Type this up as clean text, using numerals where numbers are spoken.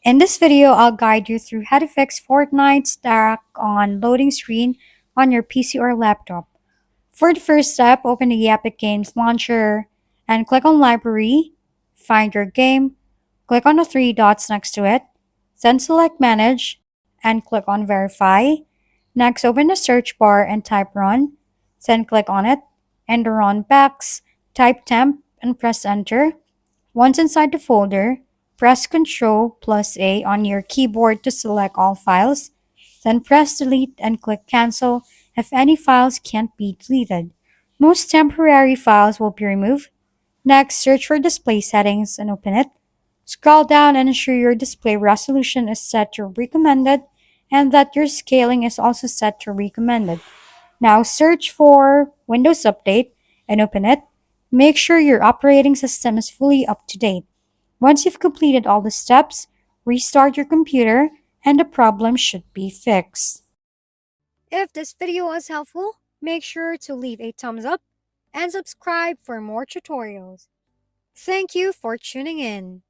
In this video, I'll guide you through how to fix Fortnite stack on loading screen on your PC or laptop. For the first step, open the Epic Games launcher and click on Library, find your game, click on the three dots next to it, then select Manage and click on Verify. Next, open the search bar and type Run, then click on it, and the run backs, type temp and press Enter. Once inside the folder, press Ctrl plus A on your keyboard to select all files, then press Delete and click Cancel if any files can't be deleted. Most temporary files will be removed. Next, search for Display Settings and open it. Scroll down and ensure your display resolution is set to recommended and that your scaling is also set to recommended. Now search for Windows Update and open it. Make sure your operating system is fully up to date. Once you've completed all the steps, restart your computer and the problem should be fixed. If this video was helpful, make sure to leave a thumbs up and subscribe for more tutorials. Thank you for tuning in.